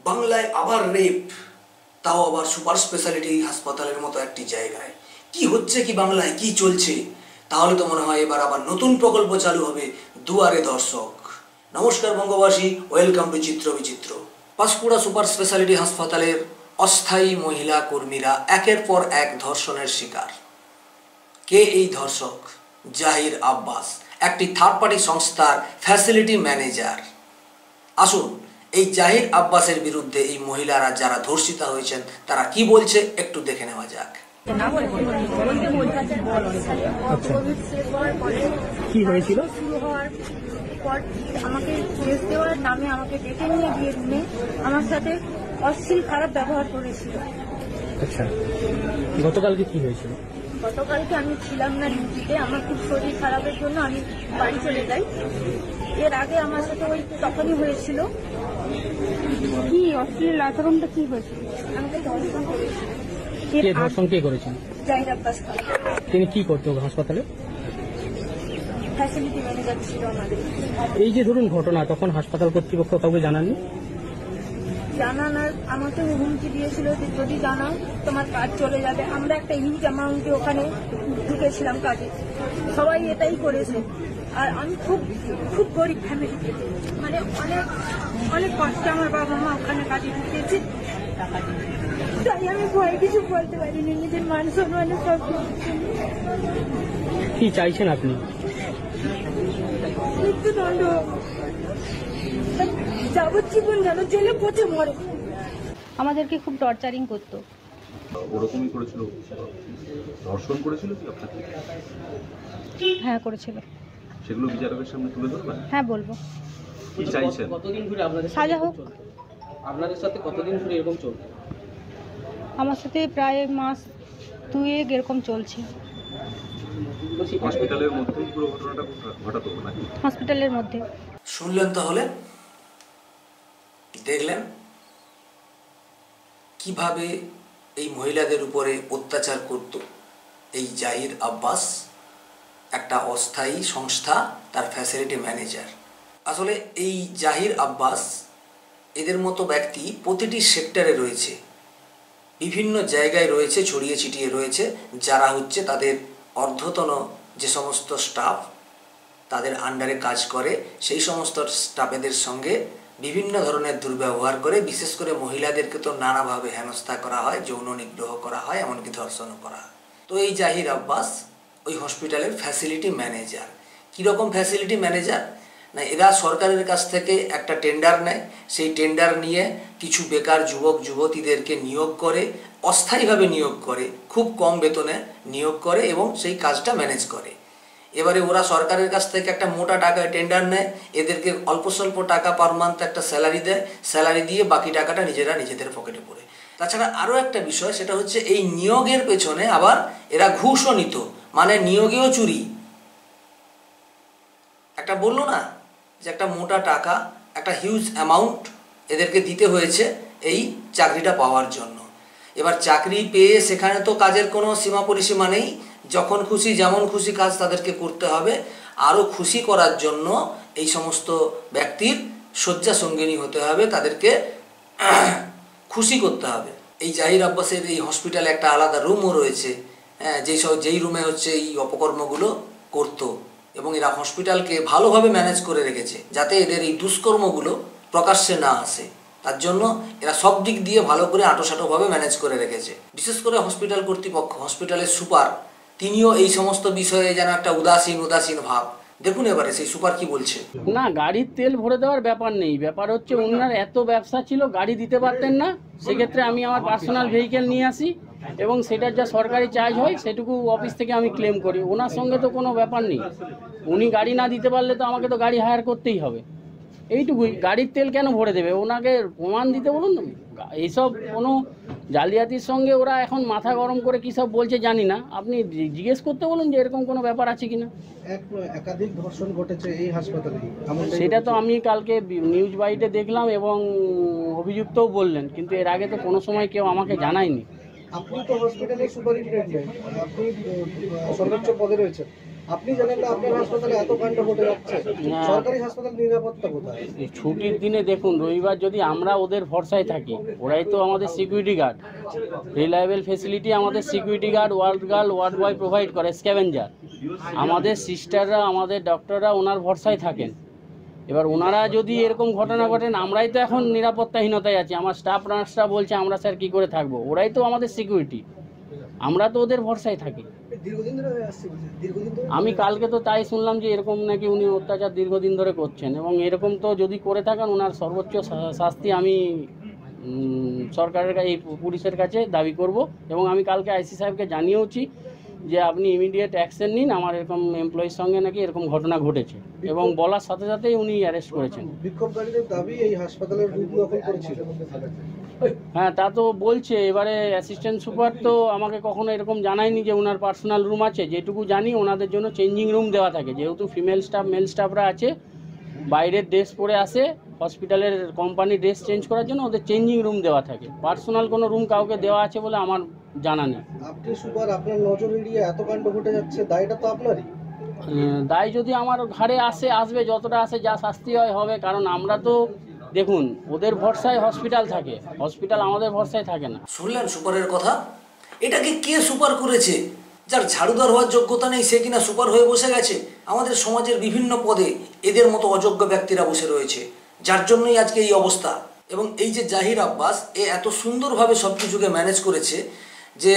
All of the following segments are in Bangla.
বাংলায় আবার রেপ, তাও আবার সুপার স্পেশালিটি হাসপাতালের মতো একটি জায়গায়। কি হচ্ছে কি বাংলায়, কি চলছে? তাহলে তো মনে হয় এবার আবার নতুন প্রকল্প চালু হবে, দুয়ারে দর্শক। নমস্কার বঙ্গবাসী, ওয়েলকাম টু চিত্র বিচিত্র। পাঁশকুড়া সুপার স্পেশালিটি হাসপাতালের অস্থায়ী মহিলা কর্মীরা একের পর এক ধর্ষণের শিকার। কে এই ধর্ষক? জাহির আব্বাস, একটি থার্ড পার্টি সংস্থার ফ্যাসিলিটি ম্যানেজার। আসুন এই জাহির আব্বাসের বিরুদ্ধে এই মহিলারা যারা ধর্ষিতা হয়েছেন তারা কি বলছে একটু দেখে নেওয়া যাক। কি হয়েছিল? শুরু হওয়ার পর আমাকে কেস দেওয়ার নামে আমাকে ডেকে নিয়ে গিয়ে রুমে আমার সাথে অশ্লীল খারাপ ব্যবহার করেছিল। আচ্ছা, গতকালকে কি হয়েছিল? গতকালকে আমি ছিলাম না ডিউটিতে, আমার খুব শরীর খারাপের জন্য আমি বাড়ি চলে যাই। এর আগে আমার সাথে ওই তখনই হয়েছিল। কি অশ্লীল আচরণটা কি হয়েছিল? আমাকে ধর্ষণ করেছিল। কে ধর্ষণ কে করেছেন? জাহির আব্বাস। তিনি কি করতো হাসপাতালে? ফ্যাসিলিটি ম্যানেজার ছিল আমাদের। এই যে ধরুন ঘটনা, তখন হাসপাতাল কর্তৃপক্ষ কাউকে জানাননি? জানানোর আমাকে হুমকি দিয়েছিল যে যদি জানাও তোমার কাজ চলে যাবে। আমরা একটা হিউজ অ্যামাউন্টে ওখানে ঢুকেছিলাম কাজে, সবাই এটাই করেছে। আর আমি খুব খুব গরিব ফ্যামিলি থেকে, মানে অনেক অনেক কষ্টে আমার বাবা মা ওখানে কাজে ঢুকেছে। তাই আমি ভয় কিছু বলতে পারিনি, নিজের মান সম্মানে সব কি চাইছেন আপনি? মৃত্যুদণ্ড, যাবজ্জীবন যেন জেলে পচে মরে। আমাদেরকে খুব টর্চারিং করতো। ওরকমই করেছিল, ধর্ষণ করেছিল কি আপনাকে? হ্যাঁ করেছিল। সেগুলো বিচারকের সামনে তুলে ধরবেন? হ্যাঁ বলবো। কি চাইছেন? কতদিন ধরে আপনাদের সাজা হোক। আপনাদের সাথে কতদিন ধরে এরকম চলছে? আমার সাথে প্রায় মাস 2 এরকম চলছে। হসপিটালের মধ্যেই পুরো ঘটনাটা ঘটাতো নাকি? হসপিটালের মধ্যে। শুনলেন তাহলে, দেখলেন কিভাবে এই মহিলাদের উপরে অত্যাচার করত এই জাহির আব্বাস, একটা অস্থায়ী সংস্থা, তার ফ্যাসিলিটি ম্যানেজার। আসলে এই জাহির আব্বাস এদের মতো ব্যক্তি প্রতিটি সেক্টরে রয়েছে, বিভিন্ন জায়গায় রয়েছে, ছড়িয়ে ছিটিয়ে রয়েছে, যারা হচ্ছে তাদের অর্ধতন যে সমস্ত স্টাফ তাদের আন্ডারে কাজ করে, সেই সমস্ত স্টাফেদের সঙ্গে বিভিন্ন ধরনের দুর্ব্যবহার করে। বিশেষ করে মহিলাদেরকে তো নানাভাবে হেনস্থা করা হয়, যৌন নিগ্রহ করা হয়, এমনকি ধর্ষণও করা হয়। তো এই জাহির আব্বাস ওই হসপিটালের ফ্যাসিলিটি ম্যানেজার। কীরকম ফ্যাসিলিটি ম্যানেজার না, এরা সরকারের কাছ থেকে একটা টেন্ডার নেয়, সেই টেন্ডার নিয়ে কিছু বেকার যুবক যুবতীদেরকে নিয়োগ করে, অস্থায়ীভাবে নিয়োগ করে, খুব কম বেতনে নিয়োগ করে এবং সেই কাজটা ম্যানেজ করে। এবারে ওরা সরকারের কাছ থেকে একটা মোটা টাকায় টেন্ডার নেয়, এদেরকে অল্প স্বল্প টাকা পার মান্থ একটা স্যালারি দেয়, স্যালারি দিয়ে বাকি টাকাটা নিজেরা নিজেদের পকেটে পড়ে। তাছাড়া আরও একটা বিষয়, সেটা হচ্ছে এই নিয়োগের পেছনে আবার এরা ঘুষও নিত, মানে নিয়োগেও চুরি। একটা বললো না যে একটা মোটা টাকা, একটা হিউজ অ্যামাউন্ট এদেরকে দিতে হয়েছে এই চাকরিটা পাওয়ার জন্য। এবার চাকরি পেয়ে সেখানে তো কাজের কোনো সীমা পরিসীমা নেই, যখন খুশি যেমন খুশি কাজ তাদেরকে করতে হবে। আরও খুশি করার জন্য এই সমস্ত ব্যক্তির শয্যা সঙ্গিনী হতে হবে, তাদেরকে খুশি করতে হবে। এই জাহির আব্বাসের এই হসপিটালে একটা আলাদা রুমও রয়েছে, হ্যাঁ, যেই রুমে হচ্ছে এই অপকর্মগুলো করতো। এবং এরা হসপিটালকে ভালোভাবে ম্যানেজ করে রেখেছে যাতে এদের এই দুষ্কর্মগুলো প্রকাশ্যে না আসে। তার জন্য এরা সব দিক দিয়ে ভালো করে আঁটোসাঁটোভাবে ম্যানেজ করে রেখেছে। বিশেষ করে হসপিটাল কর্তৃপক্ষ, হসপিটালের সুপার, তিনিও এই সমস্ত বিষয়ে যেন একটা উদাসীন ভাব। দেখুন এবারে সেই সুপার কি বলছে। না, গাড়ির তেল ভরে দেওয়ার ব্যাপার নেই, ব্যাপার হচ্ছে ওনার এত ব্যবসা ছিল, গাড়ি দিতে পারতেন না। সেক্ষেত্রে আমি আমার পার্সোনাল ভেহিকেল নিয়ে আসি এবং সেটার যা সরকারি চার্জ হয় সেটুকু অফিস থেকে আমি ক্লেম করি। ওনার সঙ্গে তো কোনো ব্যাপার নেই, উনি গাড়ি না দিতে পারলে তো আমাকে তো গাড়ি হায়ার করতেই হবে, এইটুকুই। গাড়ির তেল কেন ভরে দেবে? ওনাকে প্রমাণ দিতে বলুন। এইসব কোনো জালিয়াতির সঙ্গে ওরা এখন মাথা গরম করে কী সব বলছে জানি না, আপনি জিজ্ঞেস করতে বলুন যে এরকম কোনো ব্যাপার আছে কিনা। একাধিক ধর্ষণ ঘটেছে এই হাসপাতালে, সেটা তো আমি কালকে নিউজ বাইটে দেখলাম এবং অভিযুক্তও বললেন, কিন্তু এর আগে তো কোনো সময় কেউ আমাকে জানায়নি। আপনি তো হসপিটালের সুপারিনটেন্ডেন্ট, আপনি সর্বোচ্চ পদে রয়েছেন, আপনি জানেন না আপনার হাসপাতালে এত কাণ্ড ঘটে যাচ্ছে, না। সরকারি হাসপাতাল নিরাপত্তা কোথায়? ছুটির দিনে দেখুন, রবিবার যদি আমরা ওদের ভরসায় থাকি, ওরাই তো আমাদের সিকিউরিটি গার্ড, রিলায়েবল ফেসিলিটি আমাদের security guard, ward boy provide করে, স্ক্যাভেঞ্জার। আমাদের সিস্টাররা, আমাদের ডক্টররা ওনার ভরসায় থাকেন। এবার ওনারা যদি এরকম ঘটনা ঘটেন, আমরাই তো এখন নিরাপত্তাহীনতায় আছি। আমার স্টাফ নার্সরা বলছে আমরা স্যার কী করে থাকবো, ওরাই তো আমাদের সিকিউরিটি, আমরা তো ওদের ভরসায় থাকি। দীর্ঘদিন ধরে আসছে, দীর্ঘদিন ধরে আমি কালকে তো তাই শুনলাম যে এরকম নাকি উনি অত্যাচার দীর্ঘদিন ধরে করছেন, এবং এরকম তো যদি করে থাকেন ওনার সর্বোচ্চ শাস্তি আমি সরকারের এই পুলিশের কাছে দাবি করব। এবং আমি কালকে আইসি সাহেবকে জানিয়েওছি যে আপনি ইমিডিয়েট অ্যাকশন নিন, আমার এরকম এমপ্লয়ির সঙ্গে নাকি এরকম ঘটনা ঘটেছে, এবং বলার সাথে সাথেই উনি অ্যারেস্ট করেছেন। বিক্ষোভকারীদের দাবি এই হাসপাতালের রূপ দখল করেছিল। হ্যাঁ, তা তো বলছে। এবারে অ্যাসিস্ট্যান্ট সুপার তো আমাকে কখনো এরকম জানায়নি যে ওনার পার্সোনাল রুম আছে। যেটুকু জানি ওনাদের জন্য চেঞ্জিং রুম দেওয়া থাকে, যেহেতু ফিমেল স্টাফ মেল স্টাফরা আছে, বাইরের ড্রেস পরে আসে, হসপিটালের কোম্পানি ড্রেস চেঞ্জ করার জন্য ওদের চেঞ্জিং রুম দেওয়া থাকে। পার্সোনাল কোনো রুম কাউকে দেওয়া আছে বলে আমার জানা নেই। আপনি সুপার, আপনার নজর এড়িয়ে এত কাণ্ড ঘটে যাচ্ছে, দায়টা তো আপনারই। দায় যদি আমার ঘাড়ে আসবে, যতটা আসে, যা শাস্তি হয় হবে। কারণ আমরা তো দেখুন ওদের ভরসায় হসপিটাল থাকে, হসপিটাল আমাদের ভরসায় থাকে না। শুনলেন সুপারের কথা? এটাকে কে সুপার করেছে? যার ঝাড়ুদার হওয়ার যোগ্যতা নেই সে কিনা সুপার হয়ে বসে গেছে। আমাদের সমাজের বিভিন্ন পদে এদের মতো অযোগ্য ব্যক্তিরা বসে রয়েছে, যার জন্যই আজকে এই অবস্থা। এবং এই যে জাহির আব্বাস, এ এত সুন্দরভাবে সব কিছুকে ম্যানেজ করেছে যে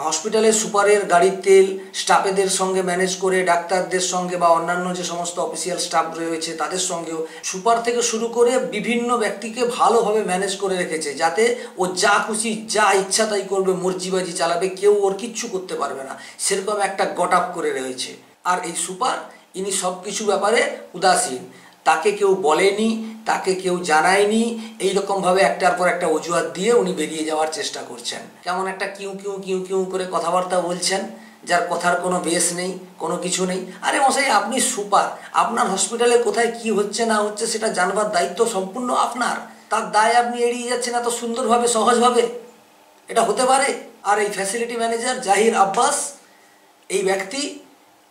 হসপিটালের সুপারের গাড়ির তেল স্টাফেদের সঙ্গে ম্যানেজ করে, ডাক্তারদের সঙ্গে বা অন্যান্য যে সমস্ত অফিসিয়াল স্টাফ রয়েছে তাদের সঙ্গেও, সুপার থেকে শুরু করে বিভিন্ন ব্যক্তিকে ভালোভাবে ম্যানেজ করে রেখেছে, যাতে ও যা খুশি যা ইচ্ছা তাই করবে, মর্জিবাজি চালাবে, কেউ ওর কিচ্ছু করতে পারবে না, সেরকম একটা গট আপ করে রয়েছে। আর এই সুপার, ইনি সব কিছু ব্যাপারে উদাসীন, তাকে কেউ বলেনি, তাকে কেউ জানায়নি, এইরকমভাবে একটার পর একটা অজুহাত দিয়ে উনি বেরিয়ে যাওয়ার চেষ্টা করছেন। কেমন একটা কিউ কিউ কিউ কিউ করে কথাবার্তা বলছেন, যার কথার কোনো বেস নেই, কোনো কিছু নেই। আরে মশাই, আপনি সুপার, আপনার হসপিটালে কোথায় কি হচ্ছে না হচ্ছে সেটা জানবার দায়িত্ব সম্পূর্ণ আপনার। তার দায় আপনি এড়িয়ে যাচ্ছেন এত সুন্দরভাবে, সহজভাবে। এটা হতে পারে? আর এই ফ্যাসিলিটি ম্যানেজার জাহির আব্বাস, এই ব্যক্তি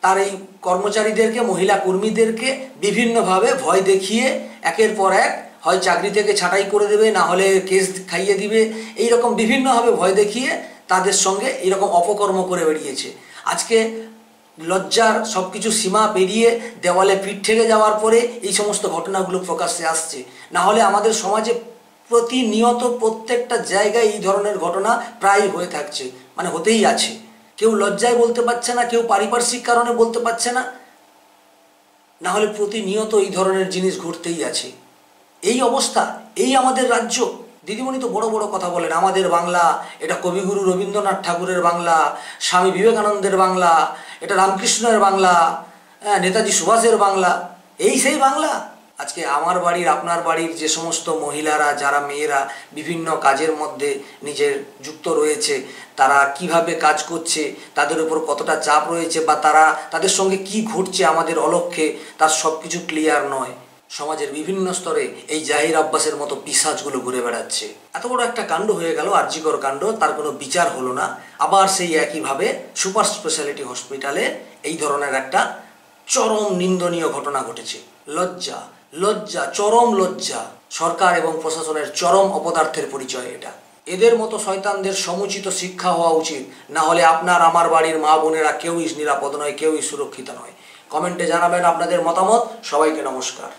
তার এই কর্মচারীদেরকে, মহিলা কর্মীদেরকে বিভিন্নভাবে ভয় দেখিয়ে একের পর এক হয় চাকরি থেকে ছাঁটাই করে দেবে, না হলে কেস খাইয়ে দিবে, এইরকম বিভিন্নভাবে ভয় দেখিয়ে তাদের সঙ্গে এইরকম অপকর্ম করে বেরিয়েছে। আজকে লজ্জার সব কিছু সীমা পেরিয়ে দেওয়ালে পিঠ ঠেকে যাওয়ার পরে এই সমস্ত ঘটনাগুলো প্রকাশ্যে আসছে। না হলে আমাদের সমাজে প্রতিনিয়ত প্রত্যেকটা জায়গায় এই ধরনের ঘটনা প্রায় হয়ে থাকছে, মানে হতেই আছে। কেউ লজ্জায় বলতে পারছে না, কেউ পারিপার্শ্বিক কারণে বলতে পারছে না, না হলে প্রতিনিয়ত এই ধরনের জিনিস ঘটতেই আছে। এই অবস্থা, এই আমাদের রাজ্য। দিদিমণি তো বড় বড় কথা বলেন, আমাদের বাংলা, এটা কবিগুরু রবীন্দ্রনাথ ঠাকুরের বাংলা, স্বামী বিবেকানন্দের বাংলা, এটা রামকৃষ্ণের বাংলা, নেতাজি সুভাষের বাংলা। এই সেই বাংলা। আজকে আমার বাড়ির, আপনার বাড়ির যে সমস্ত মহিলারা, যারা মেয়েরা বিভিন্ন কাজের মধ্যে নিজের যুক্ত রয়েছে, তারা কিভাবে কাজ করছে, তাদের উপর কতটা চাপ রয়েছে, বা তাদের সঙ্গে কি ঘটছে আমাদের অলক্ষ্যে, তার সব কিছু ক্লিয়ার নয়। সমাজের বিভিন্ন স্তরে এই জাহির আব্বাসের মতো পিশাচগুলো ঘুরে বেড়াচ্ছে। এত বড় একটা কাণ্ড হয়ে গেল, আরজিকর কাণ্ড, তার কোনো বিচার হলো না। আবার সেই একইভাবে সুপার স্পেশালিটি হসপিটালে এই ধরনের একটা চরম নিন্দনীয় ঘটনা ঘটেছে। লজ্জা, লজ্জা, চরম লজ্জা। সরকার এবং প্রশাসনের চরম অপদার্থের পরিচয় এটা। এদের মতো শয়তানদের সমুচিত শিক্ষা হওয়া উচিত, না হলে আপনার আমার বাড়ির মা বোনেরা কেউই নিরাপদ নয়, কেউই সুরক্ষিত নয়। কমেন্টে জানাবেন আপনাদের মতামত। সবাইকে নমস্কার।